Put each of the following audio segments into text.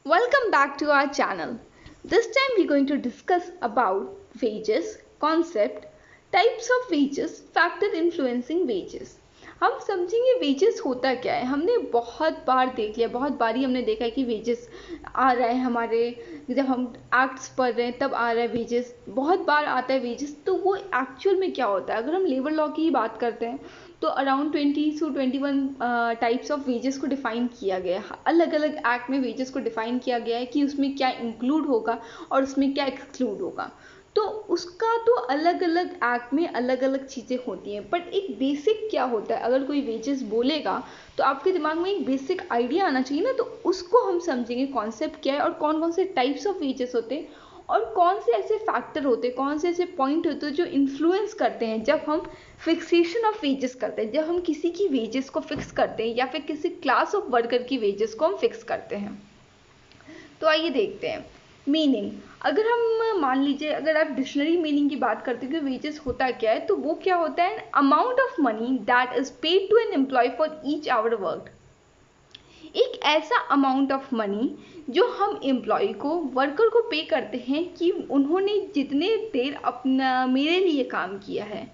Welcome back to our channel. This time we're going to discuss about wages, concept, types of wages, factor influencing wages. हम समझेंगे wages होता क्या है. हमने बहुत बार देख लिया, बहुत बार ही हमने देखा है कि वेजेस आ रहा है हमारे, जब हम एक्ट्स पढ़ रहे हैं तब आ रहा है वेजेस, बहुत बार आता है वेजेस. तो वो एक्चुअल में क्या होता है? अगर हम लेबर लॉ की ही बात करते हैं तो अराउंड 20 से 21 टाइप्स ऑफ वेजेस को डिफ़ाइन किया गया है. अलग अलग एक्ट में वेजेस को डिफ़ाइन किया गया है कि उसमें क्या इंक्लूड होगा और उसमें क्या एक्सक्लूड होगा. तो उसका तो अलग अलग एक्ट में अलग अलग चीज़ें होती हैं, बट एक बेसिक क्या होता है? अगर कोई वेजेस बोलेगा तो आपके दिमाग में एक बेसिक आइडिया आना चाहिए ना. तो उसको हम समझेंगे कॉन्सेप्ट क्या है और कौन कौन से टाइप्स ऑफ वेजेस होते हैं और कौन से ऐसे फैक्टर होते हैं, कौन से ऐसे पॉइंट होते हैं जो इन्फ्लुएंस करते हैं जब हम फिक्सेशन ऑफ वेजेस करते हैं, जब हम किसी की वेजेस को फिक्स करते हैं या फिर किसी क्लास ऑफ वर्कर की वेजेस को हम फिक्स करते हैं. तो आइए देखते हैं मीनिंग. अगर हम मान लीजिए, अगर आप डिक्शनरी मीनिंग की बात करते हैं कि वेजेस होता क्या है, तो वो क्या होता है? Amount of money that is paid to an employ for each hour work. एक ऐसा अमाउंट ऑफ मनी जो हम एम्प्लॉय को, वर्कर को पे करते हैं कि उन्होंने जितने देर अपना मेरे लिए काम किया है,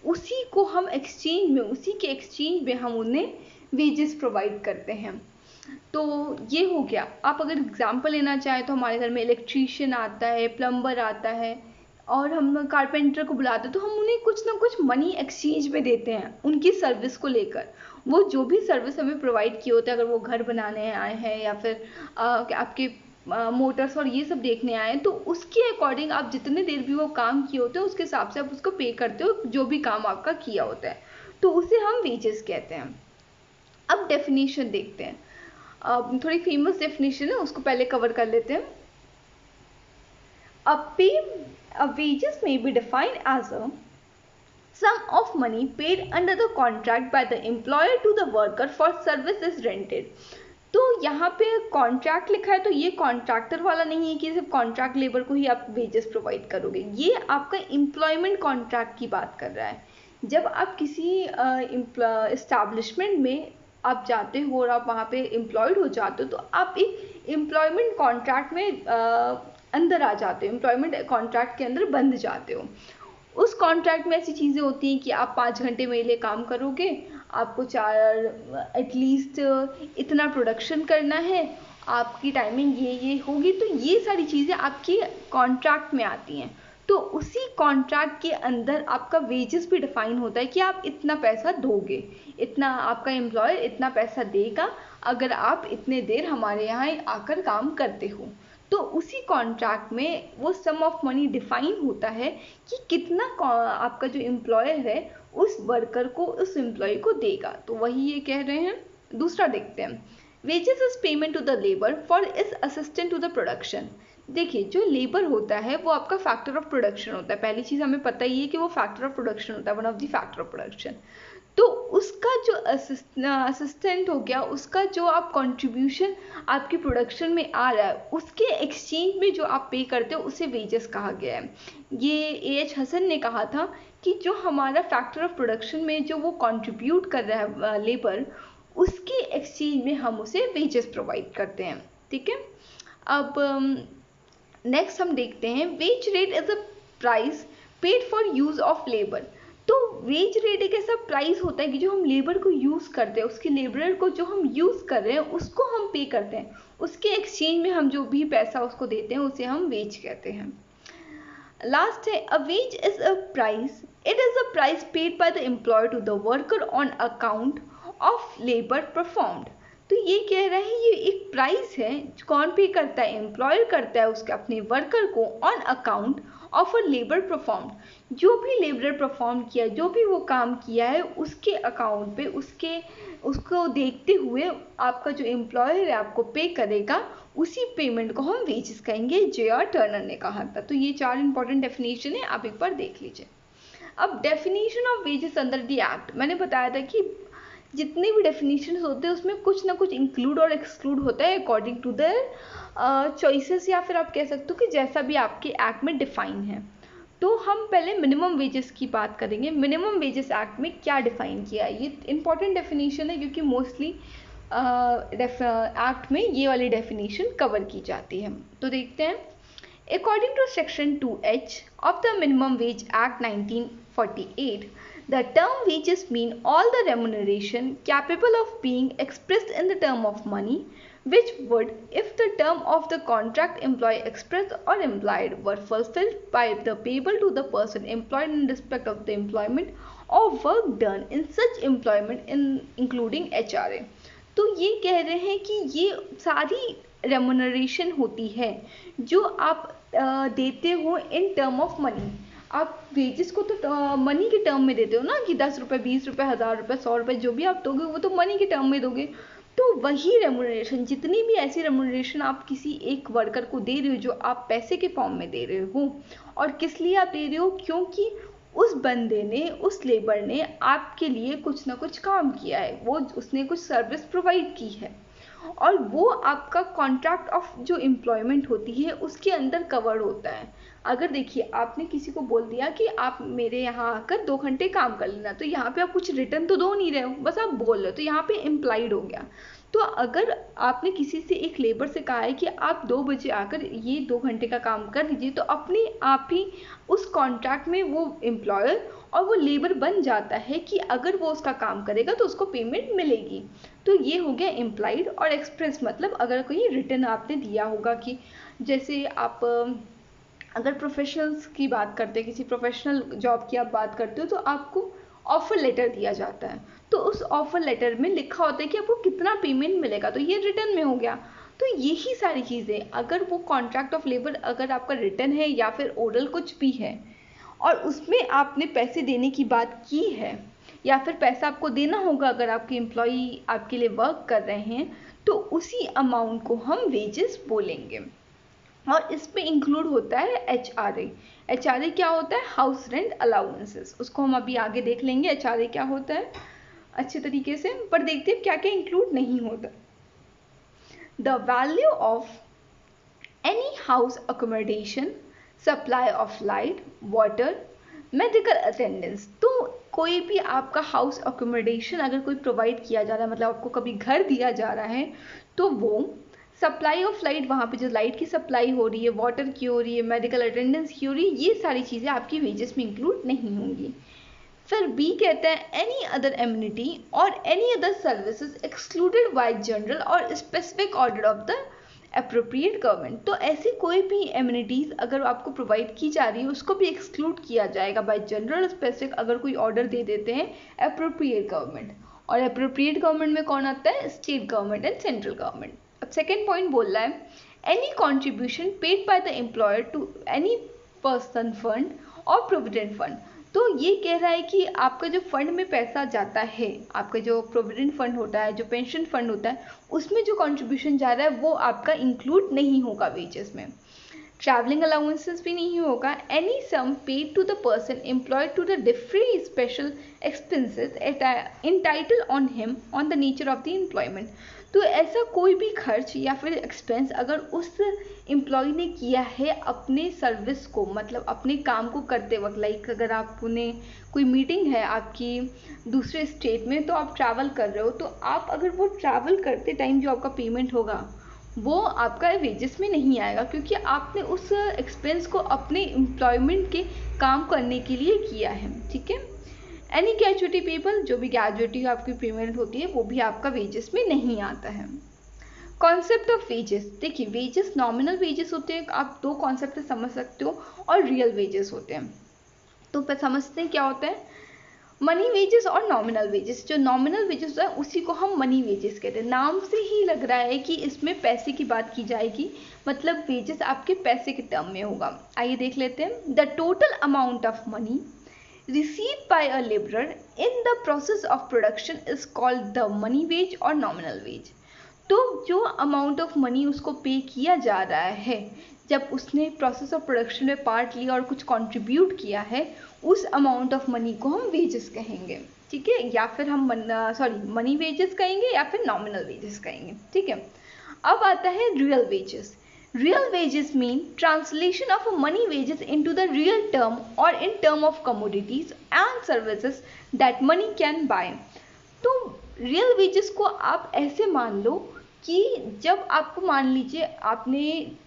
उसी को हम एक्सचेंज में, उसी के एक्सचेंज में हम उन्हें वेजेस प्रोवाइड करते हैं. तो ये हो गया. आप अगर एग्जांपल लेना चाहें तो हमारे घर में इलेक्ट्रीशियन आता है, प्लम्बर आता है और हम कारपेंटर को बुलाते हैं, तो हम उन्हें कुछ ना कुछ मनी एक्सचेंज में देते हैं उनकी सर्विस को लेकर. वो जो भी सर्विस हमें प्रोवाइड किए होते हैं, अगर वो घर बनाने आए हैं या फिर आपके मोटर्स और ये सब देखने आए हैं, तो उसके अकॉर्डिंग आप जितने देर भी वो काम किए होते हैं उसके हिसाब से आप उसको पे करते हो, जो भी काम आपका किया होता है. तो उसे हम वेजेस कहते हैं. अब डेफिनेशन देखते हैं. थोड़ी फेमस डेफिनेशन है, उसको पहले कवर कर लेते हैं. A wages may be defined as a sum of money paid under the contract by the employer to the worker for service is rented. तो यहाँ पे कॉन्ट्रैक्ट लिखा है, तो ये कॉन्ट्रैक्टर वाला नहीं है कि सिर्फ कॉन्ट्रैक्ट लेबर को ही आप वेजेस प्रोवाइड करोगे. ये आपका एम्प्लॉयमेंट कॉन्ट्रैक्ट की बात कर रहा है. जब आप किसी इस्टेब्लिशमेंट में आप जाते हो और आप वहाँ पे एम्प्लॉयड हो जाते हो, तो आप एक एम्प्लॉयमेंट कॉन्ट्रैक्ट में अंदर आ जाते हो, एम्प्लॉयमेंट कॉन्ट्रैक्ट के अंदर बंध जाते हो. उस कॉन्ट्रैक्ट में ऐसी चीज़ें होती हैं कि आप 5 घंटे मेरे लिए काम करोगे, आपको एटलीस्ट इतना प्रोडक्शन करना है, आपकी टाइमिंग ये होगी. तो ये सारी चीज़ें आपकी कॉन्ट्रैक्ट में आती हैं. तो उसी कॉन्ट्रैक्ट के अंदर आपका वेजेस भी डिफाइन होता है कि आप इतना पैसा दोगे, इतना आपका एम्प्लॉयर इतना पैसा देगा अगर आप इतने देर हमारे यहाँ आकर काम करते हो. तो उसी कॉन्ट्रैक्ट में वो सम ऑफ मनी डिफाइन होता है कि कितना आपका जो एम्प्लॉयर है उस वर्कर को, उस एम्प्लॉय को देगा. तो वही ये कह रहे हैं. दूसरा देखते हैं. Wages is payment to the labour for is assistant to the production. देखिए, जो लेबर होता है वो आपका फैक्टर ऑफ प्रोडक्शन होता है. पहली चीज़ हमें पता ही है कि वो फैक्टर ऑफ प्रोडक्शन होता है, one of the factor of production. तो उसका जो असिस्टेंट हो गया, उसका जो आप कंट्रीब्यूशन आपकी प्रोडक्शन में आ रहा है, उसके एक्सचेंज में जो आप पे करते हो उसे वेजेस कहा गया है. ये A.H. हसन ने कहा था कि जो हमारा फैक्टर ऑफ प्रोडक्शन में जो वो कंट्रीब्यूट कर रहा है लेबर, उसके एक्सचेंज में हम उसे वेजेस प्रोवाइड करते हैं. ठीक है. अब नेक्स्ट हम देखते हैं. Wage rate is a price paid for use of labour. तो वेज रेट एक ऐसा प्राइस होता है कि जो हम लेबर को यूज़ करते हैं, उसके लेबरर को जो हम यूज़ कर रहे हैं उसको हम पे करते हैं, उसके एक्सचेंज में हम जो भी पैसा उसको देते हैं उसे हम वेज कहते हैं. लास्ट है, a wage is a price, it is a price paid by the employer to the worker on account of labour performed. तो ये कह रहे हैं ये एक प्राइस है. कौन पे करता है? एम्प्लॉयर करता है उसके अपने वर्कर को on account of a labour performed. जो भी लेबर परफॉर्म किया, जो भी वो काम किया है, उसके अकाउंट पे उसको देखते हुए आपका जो एम्प्लॉयर है आपको पे करेगा, उसी पेमेंट को हम वेजेस कहेंगे. J.R. टर्नर ने कहा था. तो ये 4 इंपॉर्टेंट डेफिनेशन है, आप एक बार देख लीजिए. अब definition of wages under the act, मैंने बताया था कि जितने भी डेफिनेशन होते हैं उसमें कुछ ना कुछ इंक्लूड और एक्सक्लूड होता है अकॉर्डिंग टू द चॉइसेस, या फिर आप कह सकते हो कि जैसा भी आपके एक्ट में डिफाइन है. तो हम पहले मिनिमम वेजेस की बात करेंगे. मिनिमम वेजेस एक्ट में क्या डिफाइन किया है? ये इंपॉर्टेंट डेफिनेशन है क्योंकि मोस्टली एक्ट में ये वाली डेफिनेशन कवर की जाती है। तो देखते हैं, according to section 2H of the Minimum Wage Act 1948, the term wages mean all the remuneration capable of being expressed in the term of money, which would, if the term of the contract employee expressed or implied were fulfilled by the payable to the person employed in respect of the employment or work done in such employment including HRA। तो ये कह रहे हैं कि ये सारी remuneration होती है जो आप देते हो इन टर्म ऑफ मनी। आप वेजेस को तो मनी के टर्म में देते हो ना, कि 10 रुपये, 20 रुपये, 1000 रुपये, 100 रुपये, जो भी आप दोगे वो तो मनी के टर्म में दोगे। तो वही रेमुनरेशन, जितनी भी ऐसी रेमुनरेशन आप किसी एक वर्कर को दे रहे हो जो आप पैसे के फॉर्म में दे रहे हो, और किस लिए आप दे रहे हो, क्योंकि उस बंदे ने, उस लेबर ने आपके लिए कुछ ना कुछ काम किया है, वो उसने कुछ सर्विस प्रोवाइड की है, और वो आपका कॉन्ट्रैक्ट ऑफ जो एम्प्लॉयमेंट होती है उसके अंदर कवर होता है। अगर देखिए आपने किसी को बोल दिया कि आप मेरे यहाँ आकर 2 घंटे काम कर लेना, तो यहाँ पे आप कुछ रिटर्न तो दो नहीं रहे हो, बस आप बोल रहे हो, तो यहाँ पे इम्प्लाइड हो गया। तो अगर आपने किसी से, एक लेबर से कहा है कि आप 2 बजे आकर ये 2 घंटे का काम कर लीजिए, तो अपने आप ही उस कॉन्ट्रैक्ट में वो एम्प्लॉयर और वो लेबर बन जाता है कि अगर वो उसका काम करेगा तो उसको पेमेंट मिलेगी। तो ये हो गया इम्प्लाइड। और एक्सप्रेस मतलब अगर कोई रिटर्न आपने दिया होगा, कि जैसे आप अगर प्रोफेशनल्स की बात करते हैं, किसी प्रोफेशनल जॉब की आप बात करते हो, तो आपको ऑफर लेटर दिया जाता है, तो उस ऑफर लेटर में लिखा होता है कि आपको कितना पेमेंट मिलेगा, तो ये रिटर्न में हो गया। तो यही सारी चीज़ें, अगर वो कॉन्ट्रैक्ट ऑफ लेबर अगर आपका रिटर्न है या फिर ओरल कुछ भी है, और उसमें आपने पैसे देने की बात की है, या फिर पैसा आपको देना होगा अगर आपके एम्प्लॉई आपके लिए वर्क कर रहे हैं, तो उसी अमाउंट को हम वेजेस बोलेंगे। और इसमें इंक्लूड होता है HRA। HRA क्या होता है? House rent allowances. उसको हम अभी आगे देख लेंगे HRA क्या होता है अच्छे तरीके से, पर देखते हैं क्या क्या इंक्लूड नहीं होता। The value of any house accommodation, supply of light, water, medical attendance. तो कोई भी आपका हाउस अकोमोडेशन अगर कोई प्रोवाइड किया जा रहा है, मतलब आपको कभी घर दिया जा रहा है, तो वो सप्लाई ऑफ लाइट, वहाँ पे जो लाइट की सप्लाई हो रही है, वाटर की हो रही है, मेडिकल अटेंडेंस की हो रही है, ये सारी चीज़ें आपकी वेजेस में इंक्लूड नहीं होंगी। फिर बी कहता है एनी अदर एम्यूनिटी और any other services excluded by general और specific order of the appropriate government. तो ऐसी कोई भी एम्यूनिटीज़ अगर आपको प्रोवाइड की जा रही है, उसको भी एक्सक्लूड किया जाएगा बाय जनरल स्पेसिफिक, अगर कोई ऑर्डर दे देते हैं अप्रोप्रिएट गवर्नमेंट। और अप्रोप्रिएट गवर्नमेंट में कौन आता है? State government and central government. अब सेकेंड पॉइंट बोल रहा है any contribution paid by the employer to any person fund और प्रोविडेंट फंड। तो ये कह रहा है कि आपका जो फंड में पैसा जाता है, आपका जो प्रोविडेंट फंड होता है, जो पेंशन फंड होता है, उसमें जो कंट्रीब्यूशन जा रहा है वो आपका इंक्लूड नहीं होगा वेजेस में। ट्रैवलिंग अलाउंसेस भी नहीं होगा। Any sum paid to the person employed to the different special expenses entitle on him on the nature of the employment. तो ऐसा कोई भी खर्च या फिर एक्सपेंस अगर उस एम्प्लॉय ने किया है अपने सर्विस को, मतलब अपने काम को करते वक्त, लाइक अगर आपने कोई मीटिंग है आपकी दूसरे स्टेट में, तो आप ट्रैवल कर रहे हो, तो आप अगर वो ट्रैवल करते टाइम जो आपका पेमेंट होगा वो आपका वेजेस में नहीं आएगा, क्योंकि आपने उस एक्सपेंस को अपने एम्प्लॉयमेंट के काम करने के लिए किया है। ठीक है। एनी ग्रेजुएटी पेबल, जो भी ग्रेजुएटी आपकी पेमेंट होती है वो भी आपका वेजेस में नहीं आता है। कॉन्सेप्ट ऑफ वेजेस, देखिए वेजेस नॉमिनल वेजेस होते हैं, आप 2 कॉन्सेप्ट से समझ सकते हो, और रियल वेजेस होते हैं। तो फिर समझते हैं क्या होता है मनी वेजेस और नॉमिनल वेजेस। जो नॉमिनल वेजेस होता है उसी को हम मनी वेजेस कहते हैं। नाम से ही लग रहा है कि इसमें पैसे की बात की जाएगी, मतलब वेजेस आपके पैसे के टर्म में होगा। आइए देख लेते हैं। The total amount of money received by a laborer in the process of production is called the money wage or nominal wage। तो जो अमाउंट ऑफ मनी उसको पे किया जा रहा है जब उसने प्रोसेस ऑफ प्रोडक्शन में पार्ट लिया और कुछ कंट्रीब्यूट किया है, उस अमाउंट ऑफ मनी को हम वेजेस कहेंगे। ठीक है, या फिर हम मनी वेजेस कहेंगे या फिर नॉमिनल वेजेस कहेंगे। ठीक है। अब आता है real wages. Real wages mean translation of money wages into the real term or in term of commodities and services that money can buy। तो रियल वेजेस को आप ऐसे मान लो कि जब आपको, मान लीजिए आपने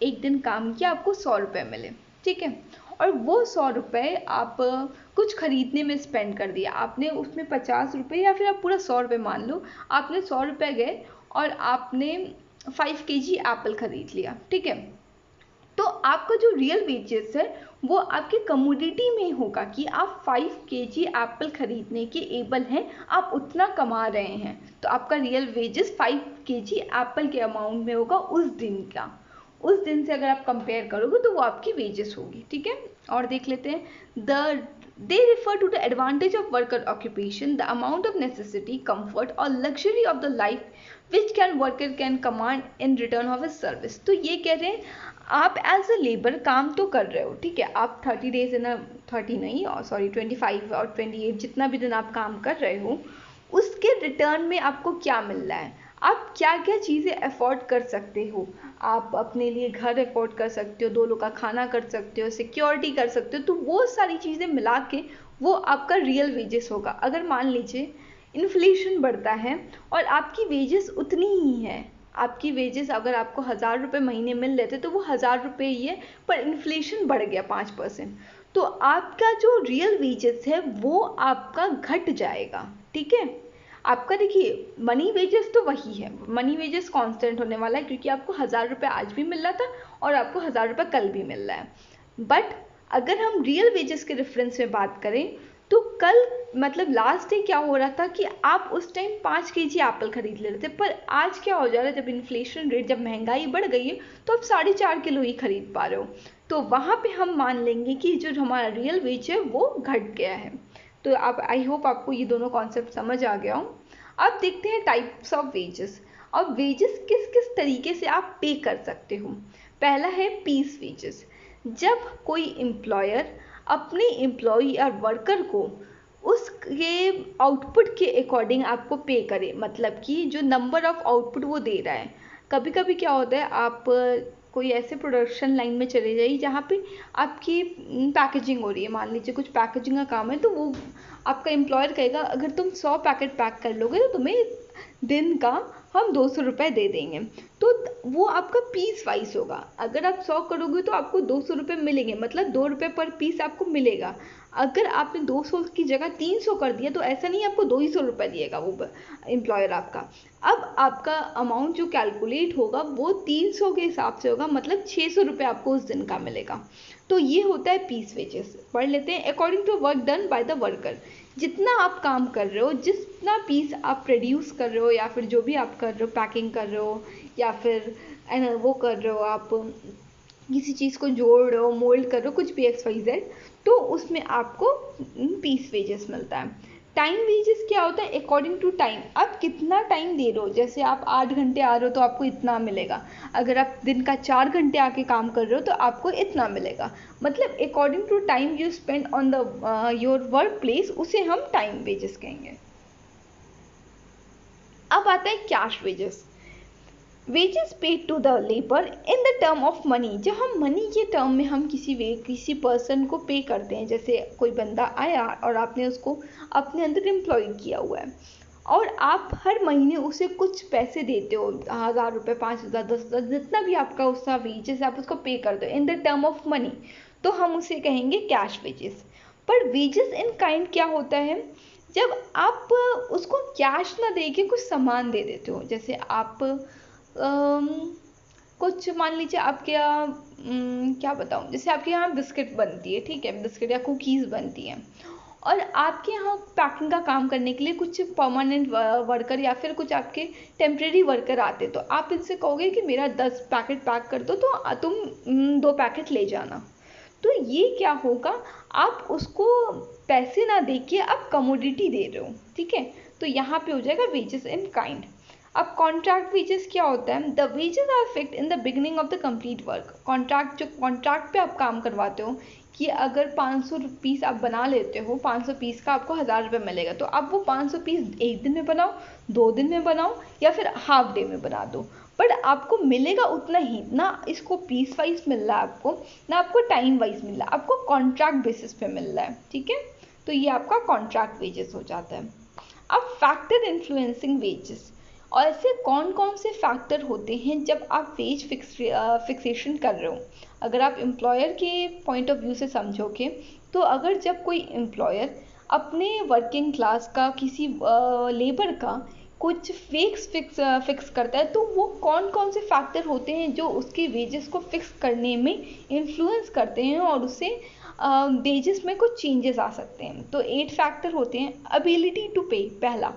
एक दिन काम किया, आपको 100 रुपये मिले, ठीक है, और वो 100 रुपये आप कुछ खरीदने में स्पेंड कर दिया, आपने उसमें 50 रुपये या फिर आप पूरा 100 रुपये मान लो, आपने 100 रुपये गए और आपने 5 kg एप्पल खरीद लिया, ठीक है। तो आपका जो रियल वेजेस है वो आपके कमोडिटी में होगा कि आप 5 kg एप्पल खरीदने के एबल हैं, आप उतना कमा रहे हैं, तो आपका रियल वेजेस 5 kg एप्पल के अमाउंट में होगा उस दिन का। उस दिन से अगर आप कंपेयर करोगे तो वो आपकी वेजेस होगी, ठीक है। और देख लेते हैं, they refer to the advantage of worker occupation, the amount of necessity, comfort or luxury of the life which worker can command in return of his service। तो ये कह रहे हैं आप एज अ लेबर काम तो कर रहे हो, ठीक है, आप 30 डेज इन 30 नहीं, और सॉरी 25 और 28 जितना भी दिन आप काम कर रहे हो, उसके रिटर्न में आपको क्या मिल रहा है, आप क्या क्या चीज़ें अफोर्ड कर सकते हो, आप अपने लिए घर अफोर्ड कर सकते हो, 2 लोग का खाना कर सकते हो, सिक्योरिटी कर सकते हो, तो वो सारी चीज़ें मिला के वो आपका रियल वेजेस होगा। अगर मान लीजिए इन्फ्लेशन बढ़ता है और आपकी वेजेस उतनी ही है, आपकी वेजेस अगर आपको 1000 रुपये महीने मिल रहे थे तो वो 1000 रुपये ही है, पर इन्फ्लेशन बढ़ गया 5%, तो आपका जो रियल वेजेस है वो आपका घट जाएगा, ठीक है। आपका देखिए मनी वेजेस तो वही है, मनी वेजेस कांस्टेंट होने वाला है, क्योंकि आपको 1000 रुपये आज भी मिल रहा था और आपको 1000 रुपये कल भी मिल रहा है। बट अगर हम रियल वेजेस के रेफरेंस में बात करें तो कल मतलब लास्ट डे क्या हो रहा था कि आप उस टाइम 5 kg एप्पल खरीद ले रहे थे, पर आज क्या हो जा रहा है, जब इन्फ्लेशन रेट, जब महंगाई बढ़ गई है तो आप 4.5 किलो ही खरीद पा रहे हो, तो वहाँ पे हम मान लेंगे कि जो हमारा रियल वेज है वो घट गया है। तो आप, आई होप आपको ये दोनों कॉन्सेप्ट समझ आ गया हो। अब देखते हैं टाइप्स ऑफ वेजेस। अब वेजेस किस किस तरीके से आप पे कर सकते हो। पहला है पीस वेजेस, जब कोई एम्प्लॉयर अपने एम्प्लॉई या वर्कर को उसके आउटपुट के अकॉर्डिंग आपको पे करे, मतलब कि जो नंबर ऑफ आउटपुट वो दे रहा है। कभी कभी क्या होता है, आप कोई ऐसे प्रोडक्शन लाइन में चले जाइए जहाँ पे आपकी पैकेजिंग हो रही है, मान लीजिए कुछ पैकेजिंग का काम है, तो वो आपका एम्प्लॉयर कहेगा अगर तुम 100 पैकेट पैक कर लोगे तो तुम्हें दिन का हम 200 रुपये दे देंगे, तो वो आपका पीस वाइज होगा। अगर आप 100 करोगे तो आपको 200 रुपये मिलेंगे, मतलब 2 रुपये पर पीस आपको मिलेगा। अगर आपने 200 की जगह 300 कर दिया तो ऐसा नहीं आपको 200 रुपये दिएगा वो एम्प्लॉयर आपका। अब आपका अमाउंट जो कैलकुलेट होगा वो 300 के हिसाब से होगा, मतलब 600 रुपये आपको उस दिन का मिलेगा। तो ये होता है पीस वेजेस। पढ़ लेते हैं, according to work done by the worker, जितना आप काम कर रहे हो, जितना पीस आप प्रोड्यूस कर रहे हो या फिर जो भी आप कर रहे हो, पैकिंग कर रहे हो या फिर वो कर रहे हो, आप किसी चीज़ को जोड़ रहे हो, मोल्ड कर रहे हो, कुछ भी XYZ, तो उसमें आपको पीस वेजेस मिलता है। टाइम वेजेस क्या होता है, अकॉर्डिंग टू टाइम, आप कितना टाइम दे रहे हो, जैसे आप 8 घंटे आ रहे हो तो आपको इतना मिलेगा, अगर आप दिन का 4 घंटे आके काम कर रहे हो तो आपको इतना मिलेगा, मतलब according to time you spend on the your work place, उसे हम टाइम वेजेस कहेंगे। अब आता है cash wages, wages paid to the labour in the term of money, जब हम मनी के टर्म में हम किसी पर्सन को पे करते हैं, जैसे कोई बंदा आया और आपने उसको अपने अंदर एम्प्लॉय किया हुआ है और आप हर महीने उसे कुछ पैसे देते हो, 1000 रुपये, 5000, 10,000, जितना भी आपका उसका वेजेस आप उसको पे करते हो इन द टर्म ऑफ मनी, तो हम उसे कहेंगे कैश वेजेस। पर वेजेस इन काइंड क्या होता है, जब आप उसको कैश ना दे के कुछ सामान दे देते हो, जैसे आप कुछ मान लीजिए आपके यहाँ क्या बताऊँ, जैसे आपके यहाँ बिस्किट बनती है, ठीक है, बिस्किट या कुकीज़ बनती हैं और आपके यहाँ पैकिंग का काम करने के लिए कुछ परमानेंट वर्कर या फिर कुछ आपके टेम्प्रेरी वर्कर आते, तो आप इनसे कहोगे कि मेरा 10 पैकेट पैक कर दो, तो तुम 2 पैकेट ले जाना। तो ये क्या होगा, आप उसको पैसे ना दे के आप कमोडिटी दे रहे हो, ठीक है, तो यहाँ पे हो जाएगा वेजेस इन काइंड। अब कॉन्ट्रैक्ट वेजेस क्या होता है, the wages are fixed in the beginning of the complete work. Contract, जो कॉन्ट्रैक्ट पे आप काम करवाते हो कि अगर 500 पीस आप बना लेते हो, 500 पीस का आपको 1000 रुपये मिलेगा, तो आप वो 500 पीस एक दिन में बनाओ, 2 दिन में बनाओ या फिर हाफ डे में बना दो, बट आपको मिलेगा उतना ही, ना इसको पीस वाइज मिल रहा है आपको, ना आपको टाइम वाइज मिल रहा है, आपको कॉन्ट्रैक्ट बेसिस पे मिल रहा है, ठीक है। तो ये आपका कॉन्ट्रैक्ट वेजेस हो जाता है। अब फैक्टर इन्फ्लुएंसिंग वेजेस, और ऐसे कौन कौन से फैक्टर होते हैं जब आप वेज फिक्सेशन कर रहे हो। अगर आप एम्प्लॉयर के पॉइंट ऑफ व्यू से समझोगे तो अगर जब कोई एम्प्लॉयर अपने वर्किंग क्लास का किसी लेबर का कुछ फिक्स करता है, तो वो कौन कौन से फैक्टर होते हैं जो उसके वेजेस को फिक्स करने में इन्फ्लुएंस करते हैं और उससे वेजेस में कुछ चेंजेस आ सकते हैं। तो 8 फैक्टर होते हैं। एबिलिटी टू पे, पहला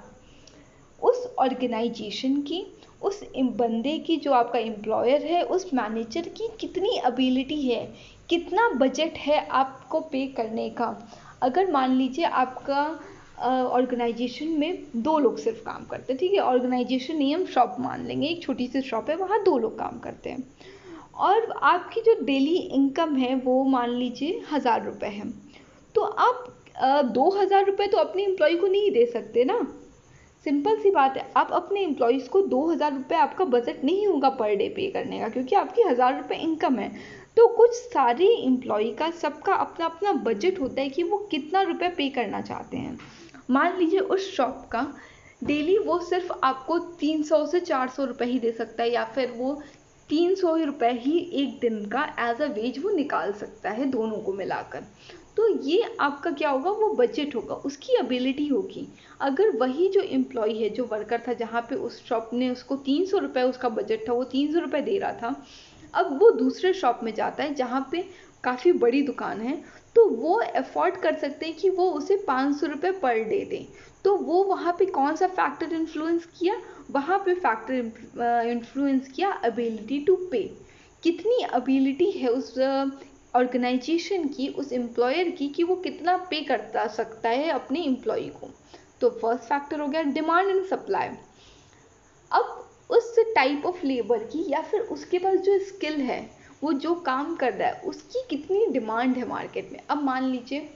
उस ऑर्गेनाइजेशन की, उस बंदे की जो आपका एम्प्लॉयर है, उस मैनेजर की कितनी एबिलिटी है, कितना बजट है आपको पे करने का। अगर मान लीजिए आपका ऑर्गेनाइजेशन में 2 लोग सिर्फ काम करते हैं, ठीक है, ऑर्गेनाइजेशन नहीं, हम शॉप मान लेंगे, एक छोटी सी शॉप है, वहाँ 2 लोग काम करते हैं और आपकी जो डेली इनकम है वो मान लीजिए 1000 रुपये है। तो आप 2000 रुपये तो अपने एम्प्लॉय को नहीं दे सकते ना। सिंपल सी बात है, आप अपने एम्प्लॉयज़ को 2000 रुपये, आपका बजट नहीं होगा पर डे पे करने का, क्योंकि आपकी 1000 रुपये इनकम है। तो कुछ सारे एम्प्लॉय का, सबका अपना अपना बजट होता है कि वो कितना रुपये पे करना चाहते हैं। मान लीजिए उस शॉप का डेली वो सिर्फ आपको 300 से 400 रुपये ही दे सकता है, या फिर वो 300 रुपये ही एक दिन का एज अ वेज वो निकाल सकता है दोनों को मिलाकर। तो ये आपका क्या होगा, वो बजट होगा, उसकी एबिलिटी होगी। अगर वही जो एम्प्लॉय है, जो वर्कर था, जहाँ पे उस शॉप ने उसको 300 रुपये उसका बजट था, वो 300 रुपये दे रहा था, अब वो दूसरे शॉप में जाता है जहाँ पे काफ़ी बड़ी दुकान है, तो वो अफोर्ड कर सकते हैं कि वो उसे 500 रुपये पर डे दें। तो वो वहाँ पे कौन सा फैक्टर इन्फ्लुएंस किया, वहाँ पे फैक्टर इन्फ्लुएंस किया एबिलिटी टू पे। कितनी एबिलिटी है उस ऑर्गेनाइजेशन की, उस एम्प्लॉयर की, कि वो कितना पे करता सकता है अपने एम्प्लॉय को। तो फर्स्ट फैक्टर हो गया डिमांड एंड सप्लाई। अब उस टाइप ऑफ लेबर की, या फिर उसके पास जो स्किल है, वो जो काम कर रहा है, उसकी कितनी डिमांड है मार्केट में। अब मान लीजिए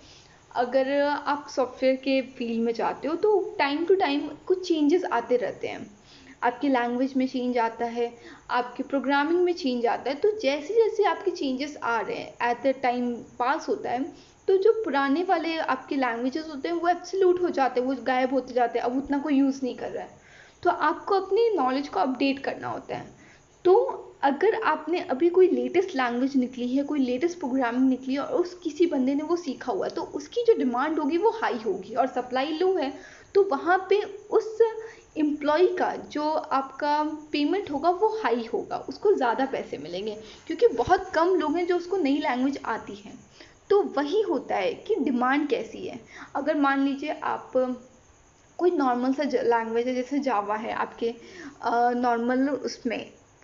अगर आप सॉफ्टवेयर के फील्ड में जाते हो तो टाइम टू टाइम कुछ चेंजेस आते रहते हैं, आपकी लैंग्वेज में चेंज आता है, आपके प्रोग्रामिंग में चेंज आता है। तो जैसे जैसे आपके चेंजेस आ रहे हैं, एट द टाइम पास होता है, तो जो पुराने वाले आपके लैंग्वेजेस होते हैं वो एब्सोल्यूट हो जाते हैं, वो गायब होते जाते हैं, अब उतना कोई यूज़ नहीं कर रहा है। तो आपको अपनी नॉलेज को अपडेट करना होता है। तो अगर आपने अभी कोई लेटेस्ट लैंग्वेज निकली है, कोई लेटेस्ट प्रोग्रामिंग निकली है और उस किसी बंदे ने वो सीखा हुआ है, तो उसकी जो डिमांड होगी वो हाई होगी और सप्लाई लो है, तो वहाँ पे उस एम्प्लॉय का जो आपका पेमेंट होगा वो हाई होगा, उसको ज़्यादा पैसे मिलेंगे, क्योंकि बहुत कम लोग हैं जो उसको नई लैंग्वेज आती है। तो वही होता है कि डिमांड कैसी है। अगर मान लीजिए आप कोई नॉर्मल सा लैंग्वेज है, जैसे जावा है आपके नॉर्मल उसमें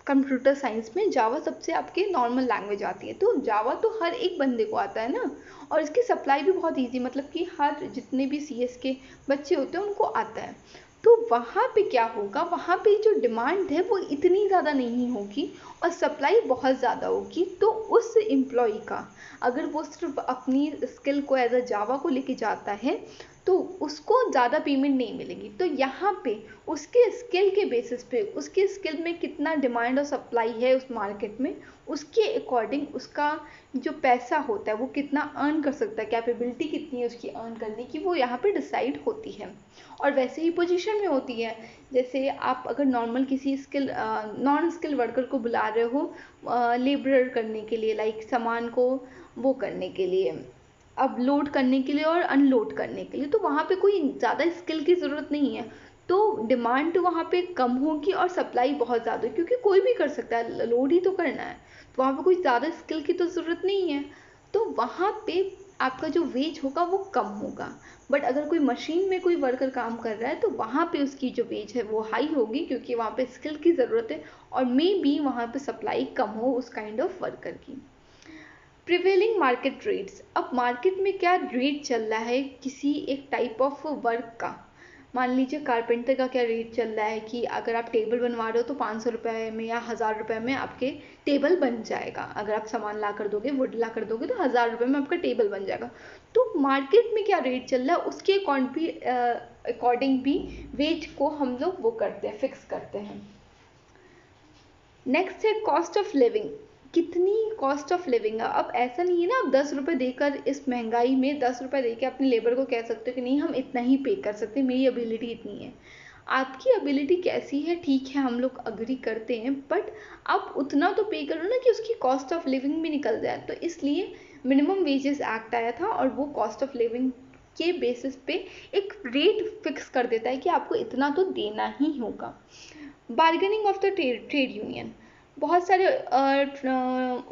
कंप्यूटर साइंस में जावा सबसे आपके नॉर्मल लैंग्वेज आती है, तो जावा तो हर एक बंदे को आता है ना, और इसकी सप्लाई भी बहुत इजी, मतलब कि हर जितने भी सीएस के बच्चे होते हैं उनको आता है। तो वहाँ पे क्या होगा, वहाँ पे जो डिमांड है वो इतनी ज़्यादा नहीं होगी और सप्लाई बहुत ज़्यादा होगी। तो उस एम्प्लॉय का अगर वो सिर्फ अपनी स्किल को एज अ जावा को लेके जाता है तो उसको ज़्यादा पेमेंट नहीं मिलेगी। तो यहाँ पे उसके स्किल के बेसिस पे, उसके स्किल में कितना डिमांड और सप्लाई है उस मार्केट में, उसके अकॉर्डिंग उसका जो पैसा होता है वो कितना अर्न कर सकता है, कैपेबिलिटी कितनी है उसकी अर्न करने की, वो यहाँ पे डिसाइड होती है। और वैसे ही पोजीशन में होती है, जैसे आप अगर नॉर्मल किसी स्किल नॉन स्किल वर्कर को बुला रहे हो लेबरर करने के लिए, लाइक सामान को वो करने के लिए, अब लोड करने के लिए और अनलोड करने के लिए, तो वहाँ पे कोई ज़्यादा स्किल की ज़रूरत नहीं है। तो डिमांड वहाँ पे कम होगी और सप्लाई बहुत ज़्यादा, क्योंकि कोई भी कर सकता है, लोड ही तो करना है, तो वहाँ पे कोई ज़्यादा स्किल की तो ज़रूरत नहीं है। तो वहाँ पे आपका जो वेज होगा वो कम होगा। बट अगर कोई मशीन में कोई वर्कर काम कर रहा है तो वहाँ पे उसकी जो वेज है वो हाई होगी, क्योंकि वहाँ पे स्किल की ज़रूरत है और मे बी वहाँ पे सप्लाई कम हो उस काइंड ऑफ वर्कर की। प्रिवेलिंग मार्केट रेट्स, अब मार्केट में क्या रेट चल रहा है किसी एक टाइप ऑफ वर्क का। मान लीजिए कारपेंटर का क्या रेट चल रहा है कि अगर आप टेबल बनवा रहे हो तो 500 रुपये में या 1000 रुपये में आपके टेबल बन जाएगा। अगर आप सामान ला कर दोगे, वुड ला कर दोगे, तो 1000 रुपये में आपका टेबल बन जाएगा। तो मार्केट में क्या रेट चल रहा है उसके अकॉर्डिंग भी वेज को हम लोग वो करते हैं, फिक्स करते हैं। नेक्स्ट है कॉस्ट ऑफ लिविंग। कितनी कॉस्ट ऑफ लिविंग है। अब ऐसा नहीं है ना आप 10 रुपये देकर, इस महंगाई में 10 रुपये देकर अपने लेबर को कह सकते हो कि नहीं हम इतना ही पे कर सकते, मेरी एबिलिटी इतनी है। आपकी एबिलिटी कैसी है ठीक है, हम लोग अग्री करते हैं, बट आप उतना तो पे करो ना कि उसकी कॉस्ट ऑफ लिविंग भी निकल जाए। तो इसलिए मिनिमम वेजेस एक्ट आया था और वो कॉस्ट ऑफ लिविंग के बेसिस पे एक रेट फिक्स कर देता है कि आपको इतना तो देना ही होगा। Bargaining of the trade union, बहुत सारे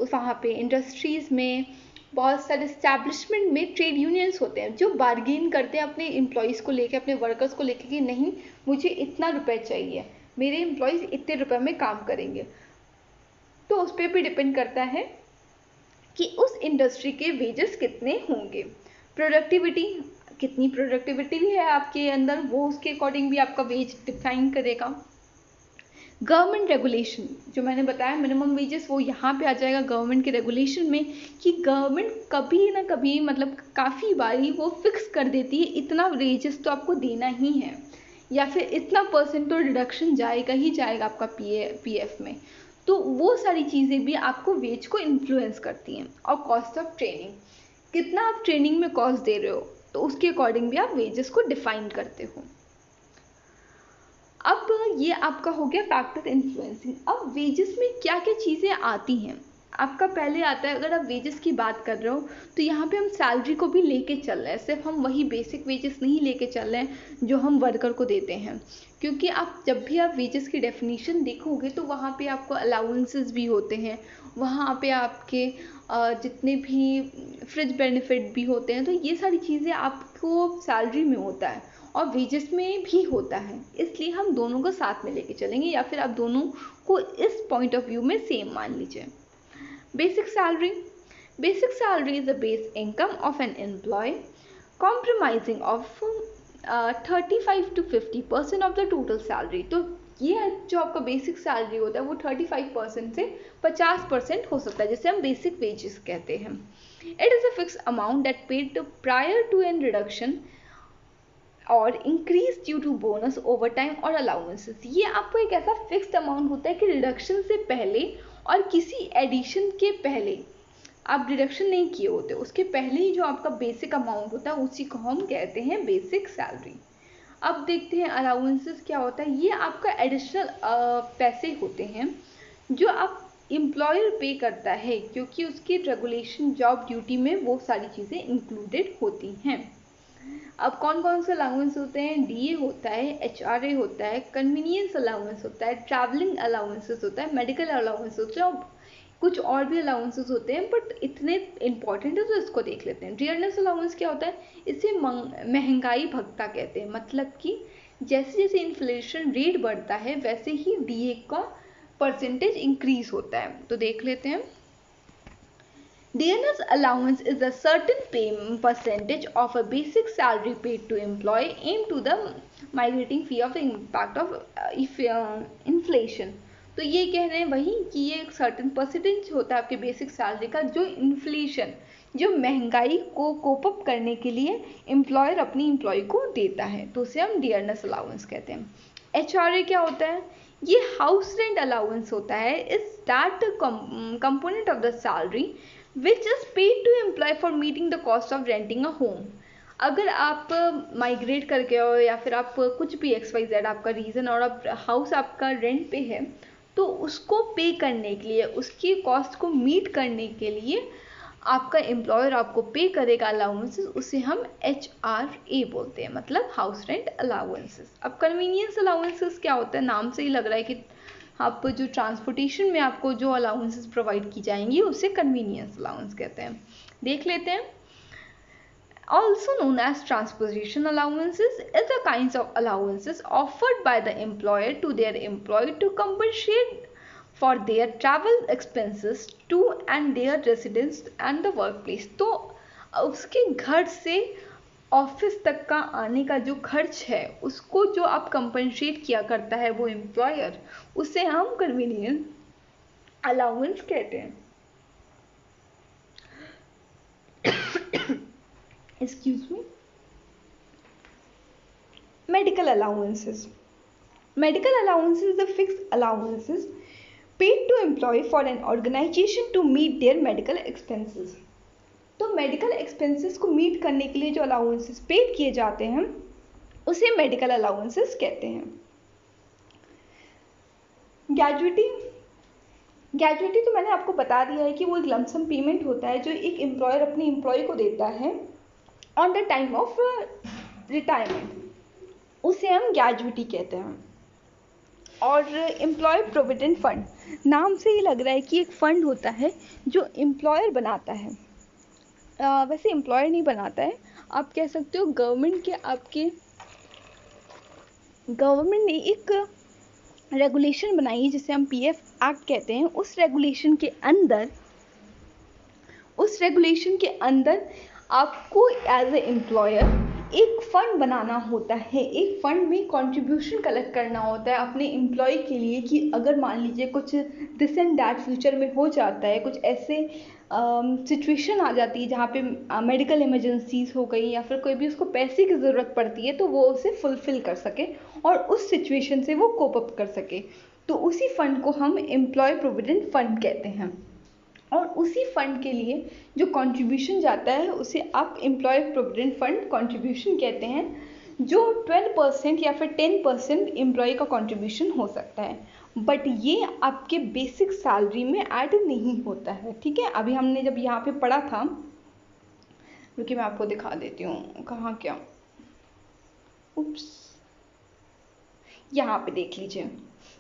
वहाँ पे इंडस्ट्रीज़ में, बहुत सारे इस्टेब्लिशमेंट में ट्रेड यूनियंस होते हैं जो बार्गेन करते हैं अपने एम्प्लॉयज़ को लेके, अपने वर्कर्स को लेके कि नहीं मुझे इतना रुपए चाहिए, मेरे एम्प्लॉयज़ इतने रुपए में काम करेंगे। तो उस पर भी डिपेंड करता है कि उस इंडस्ट्री के वेजेस कितने होंगे। प्रोडक्टिविटी, कितनी प्रोडक्टिविटी भी है आपके अंदर, वो उसके अकॉर्डिंग भी आपका वेज डिफाइन करेगा। गवर्नमेंट रेगुलेशन, जो मैंने बताया मिनिमम वेजेस, वो यहाँ पे आ जाएगा गवर्नमेंट के रेगुलेशन में कि गवर्नमेंट कभी ना कभी मतलब काफ़ी बारी वो फिक्स कर देती है इतना वेजेस तो आपको देना ही है, या फिर इतना परसेंट तो रिडक्शन जाएगा ही जाएगा आपका पीएफ में। तो वो सारी चीज़ें भी आपको वेज को इन्फ्लुएंस करती हैं। और कॉस्ट ऑफ ट्रेनिंग, कितना आप ट्रेनिंग में कॉस्ट दे रहे हो तो उसके अकॉर्डिंग भी आप वेजेस को डिफाइन करते हो। अब ये आपका हो गया फैक्टर इन्फ्लुएंसिंग। अब वेजेस में क्या क्या चीज़ें आती हैं, आपका पहले आता है, अगर आप वेजेस की बात कर रहे हो तो यहाँ पे हम सैलरी को भी लेके चल रहे हैं, सिर्फ हम वही बेसिक वेजेस नहीं लेके चल रहे हैं जो हम वर्कर को देते हैं। क्योंकि आप जब भी आप वेजेस की डेफिनेशन देखोगे तो वहाँ पे आपको अलाउंसेस भी होते हैं, वहाँ पे आपके जितने भी फ्रिज बेनिफिट भी होते हैं, तो ये सारी चीज़ें आपको सैलरी में होता है और वेजेस में भी होता है। इसलिए हम दोनों को साथ में लेके चलेंगे, या फिर आप दोनों को इस पॉइंट ऑफ व्यू में सेम मान लीजिए। Basic salary, basic salary is the base income of an employ compromising of 35 to 50% of the total salary. तो ये जो आपका बेसिक सैलरी होता है वो 35% से 50% हो सकता है, जिसे हम बेसिक वेजेस कहते हैं। It is a fix amount that paid prior to an reduction और increase due to bonus, overtime और अलाउंसेस। ये आपको एक ऐसा फिक्स्ड अमाउंट होता है कि रिडक्शन से पहले और किसी एडिशन के पहले, आप डिडक्शन नहीं किए होते उसके पहले ही जो आपका बेसिक अमाउंट होता है उसी को हम कहते हैं बेसिक सैलरी। अब देखते हैं अलाउंसेस क्या होता है। ये आपका एडिशनल पैसे होते हैं जो आप एम्प्लॉयर पे करता है, क्योंकि उसकी रेगुलेशन जॉब ड्यूटी में वो सारी चीज़ें इंक्लूडेड होती हैं। अब कौन कौन से अलाउंस होते हैं, डीए होता है, एचआरए होता है, कन्वीनियंस अलाउंस होता है, ट्रैवलिंग अलाउंसेस होता है, मेडिकल अलाउंस होते हैं, और कुछ और भी अलाउंसेस होते हैं बट इतने इंपॉर्टेंट है तो इसको देख लेते हैं। डियरनेस अलाउंस क्या होता है, इसे महंगाई भत्ता कहते हैं, मतलब कि जैसे जैसे इन्फ्लेशन रेट बढ़ता है वैसे ही डीए का परसेंटेज इंक्रीज होता है। तो देख लेते हैं। Dearness allowance is a certain payment percentage of a basic salary paid to employee aimed to the migrating fee of the impact of inflation। तो ये कह रहे हैं वही कि ये एक सर्टेन परसेंटेज होता है आपके बेसिक सैलरी का, जो इन्फ्लेशन, जो महंगाई को कोप अप करने के लिए एम्प्लॉयर अपनी एम्प्लॉय को देता है, तो उसे हम डियरनेस अलाउंस कहते हैं। एचआरए क्या होता है, ये हाउस रेंट अलाउंस होता है, is that component of the salary which is paid to employee for meeting the cost of renting a home। अगर आप माइग्रेट करके हो या फिर आप कुछ भी XYZ आपका रीज़न और आप हाउस आपका रेंट पे है, तो उसको पे करने के लिए, उसकी कॉस्ट को मीट करने के लिए आपका एम्प्लॉयर आपको पे करेगा अलाउंसेस, उसे हम HRA बोलते हैं, मतलब हाउस रेंट अलाउंसेस। अब कन्वीनियंस अलाउंसेस क्या होता है, नाम से ही लग रहा है कि आप जो ट्रांसपोर्टेशन में आपको जो अलाउंसेस प्रोवाइड की जाएंगी उसे कन्वीनियंस अलाउंस कहते हैं। देख लेते हैं। Also known as transportation allowances is the kinds of allowances offered by the employer to their employee to compensate for their travel expenses to and their residence and the workplace। तो उसके घर से office तक का आने का जो खर्च है उसको जो आप कंपनसेट किया करता है वो एम्प्लॉयर, उसे हम कन्वीनियंस अलाउंस कहते हैं। Excuse me. Medical allowances, medical allowances is the fixed allowances paid to employ for an organization to meet their medical expenses. तो मेडिकल एक्सपेंसेस को मीट करने के लिए जो अलाउंसेस पेड किए जाते हैं उसे मेडिकल अलाउंसेस कहते हैं। ग्रेजुइटी तो मैंने आपको बता दिया है कि वो एक लमसम पेमेंट होता है जो एक एम्प्लॉयर अपने एम्प्लॉय को देता है on the time of retirement, उसे हम ग्रेजुइटी कहते हैं। और एम्प्लॉय प्रोविडेंट फंड, नाम से ही लग रहा है कि एक फंड होता है जो एम्प्लॉयर बनाता है। वैसे एम्प्लॉयर नहीं बनाता है, आप कह सकते हो गवर्नमेंट ने एक रेगुलेशन बनाई है जिसे हम पीएफ एक्ट कहते हैं। उस रेगुलेशन के अंदर आपको एज ए एम्प्लॉयर एक फंड बनाना होता है, एक फंड में कंट्रीब्यूशन कलेक्ट करना होता है अपने एम्प्लॉय के लिए कि अगर मान लीजिए कुछ दिस एंड दैट फ्यूचर में हो जाता है, कुछ ऐसे सिचुएशन आ जाती है जहाँ पे मेडिकल इमरजेंसीज हो गई या फिर कोई भी उसको पैसे की ज़रूरत पड़ती है तो वो उसे फुलफ़िल कर सके और उस सिचुएशन से वो कोप अप कर सके। तो उसी फंड को हम एम्प्लॉय प्रोविडेंट फंड कहते हैं। और उसी फंड के लिए जो कंट्रीब्यूशन जाता है उसे आप एम्प्लॉय प्रोविडेंट फंड कंट्रीब्यूशन कहते हैं, जो 12% या फिर 10% एम्प्लॉय का कंट्रीब्यूशन हो सकता है, बट ये आपके बेसिक सैलरी में ऐड नहीं होता है। ठीक है, अभी हमने जब यहाँ पे पढ़ा था, रुकिए मैं आपको दिखा देती हूँ कहाँ क्या, उप्स, यहाँ पे देख लीजिए,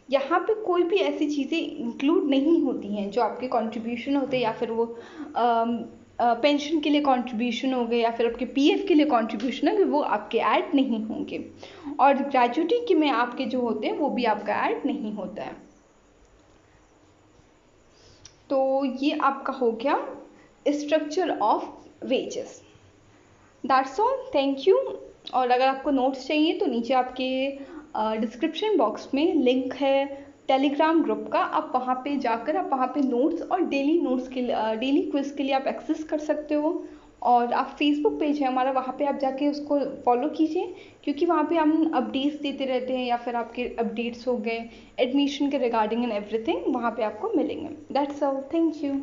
यहाँ पे कोई भी ऐसी चीज़ें इंक्लूड नहीं होती हैं जो आपके कंट्रीब्यूशन होते हैं या फिर वो पेंशन के लिए कंट्रीब्यूशन हो गए या फिर आपके पीएफ के लिए कंट्रीब्यूशन है, वो आपके ऐड नहीं होंगे। और ग्रेजुइटी के में आपके जो होते हैं वो भी आपका ऐड नहीं होता है। तो ये आपका हो गया structure of wages. That's all, thank you. और अगर आपको नोट्स चाहिए तो नीचे आपके डिस्क्रिप्शन बॉक्स में लिंक है टेलीग्राम ग्रुप का, आप वहाँ पे जाकर आप वहाँ पे नोट्स और डेली क्विज के लिए आप एक्सेस कर सकते हो। और आप फेसबुक पेज है हमारा, वहाँ पे आप जाके उसको फॉलो कीजिए क्योंकि वहाँ पे हम अपडेट्स देते रहते हैं या फिर आपके अपडेट्स हो गए एडमिशन के रिगार्डिंग एंड एवरीथिंग वहाँ पे आपको मिलेंगे। That's all, thank you.